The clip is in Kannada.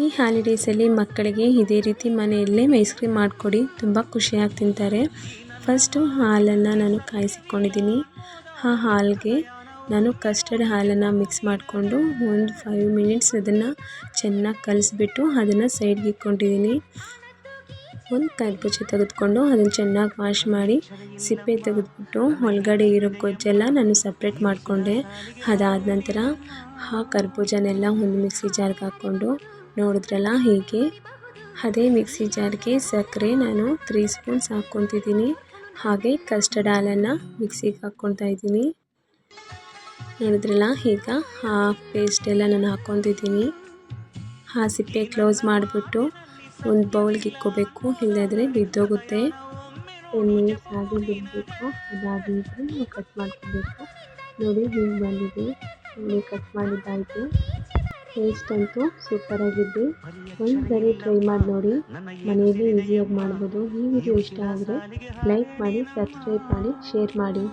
ಈ ಹಾಲಿಡೇಸಲ್ಲಿ ಮಕ್ಕಳಿಗೆ ಇದೇ ರೀತಿ ಮನೆಯಲ್ಲೇ ಐಸ್ ಕ್ರೀಮ್ ಮಾಡಿಕೊಡಿ, ತುಂಬ ಖುಷಿಯಾಗಿ ತಿಂತಾರೆ. ಫಸ್ಟು ಹಾಲನ್ನು ನಾನು ಕಾಯಿಸಿಕೊಂಡಿದ್ದೀನಿ. ಆ ಹಾಲಿಗೆ ನಾನು ಕಸ್ಟರ್ಡ್ ಹಾಲನ್ನು ಮಿಕ್ಸ್ ಮಾಡಿಕೊಂಡು ಒಂದು 5 ಮಿನಿಟ್ಸ್ ಅದನ್ನು ಚೆನ್ನಾಗಿ ಕಲಿಸ್ಬಿಟ್ಟು ಅದನ್ನು ಸೈಡ್ಗೆ ಇಟ್ಕೊಂಡಿದ್ದೀನಿ. ಒಂದು ಕರ್ಬೂಜ ತೆಗೆದುಕೊಂಡು ಅದನ್ನು ಚೆನ್ನಾಗಿ ವಾಶ್ ಮಾಡಿ ಸಿಪ್ಪೆ ತೆಗೆದುಬಿಟ್ಟು ಒಳಗಡೆ ಇರೋ ಗೊಜ್ಜೆಲ್ಲ ನಾನು ಸಪ್ರೇಟ್ ಮಾಡಿಕೊಂಡೆ. ಅದಾದ ನಂತರ ಆ ಕರ್ಬೂಜನೆಲ್ಲ ಒಂದು ಮಿಕ್ಸಿ ಜಾರ್ಗೆ ಹಾಕ್ಕೊಂಡು ನೋಡಿದ್ರಲ್ಲ ಹೀಗೆ ಅದೇ ಮಿಕ್ಸಿ ಜಾರ್ಗೆ ಸಕ್ಕರೆ ನಾನು 3 ಸ್ಪೂನ್ಸ್ ಹಾಕ್ಕೊತಿದ್ದೀನಿ. ಹಾಗೆ ಕಸ್ಟರ್ಡ್ ಹಾಲನ್ನು ಮಿಕ್ಸಿಗೆ ಹಾಕ್ಕೊತಾ ಇದ್ದೀನಿ. ನೋಡಿದ್ರಲ್ಲ ಈಗ ಆ ಪೇಸ್ಟ್ ಎಲ್ಲ ನಾನು ಹಾಕ್ಕೊತಿದ್ದೀನಿ. ಆ ಸಿಪ್ಪೆ ಕ್ಲೋಸ್ ಮಾಡಿಬಿಟ್ಟು ಒಂದು ಬೌಲ್ಗೆ ಇಕ್ಕೋಬೇಕು, ಇಲ್ಲದಿದ್ದರೆ ಬಿದ್ದೋಗುತ್ತೆ. 10 ಮಿನಿಟ್ಸ್ ಹಾಗೆ ಬಿಡಬೇಕು. ಅದಾದ ನಂತರ ನಾವು ಕಟ್ ಮಾಡ್ಕೋಬೇಕು. ನೋಡಿ ಹೀಗೆ ಬಂದಿದೆ, ಹೀಗೆ ಕಟ್ ಮಾಡಿದ್ದಾಯಿತು. ಟೇಸ್ಟ್ ಅಂತೂ ಸೂಪರಾಗಿದೆ. ಒಂದು ಸರಿ ಟ್ರೈ ಮಾಡಿ ನೋಡಿ, ಮನೆಯಲ್ಲಿ ಈಸಿಯಾಗಿ ಮಾಡ್ಬೋದು. ಈ ವಿಡಿಯೋ ಇಷ್ಟ ಆದರೆ ಲೈಕ್ ಮಾಡಿ, ಸಬ್ಸ್ಕ್ರೈಬ್ ಮಾಡಿ, ಶೇರ್ ಮಾಡಿ.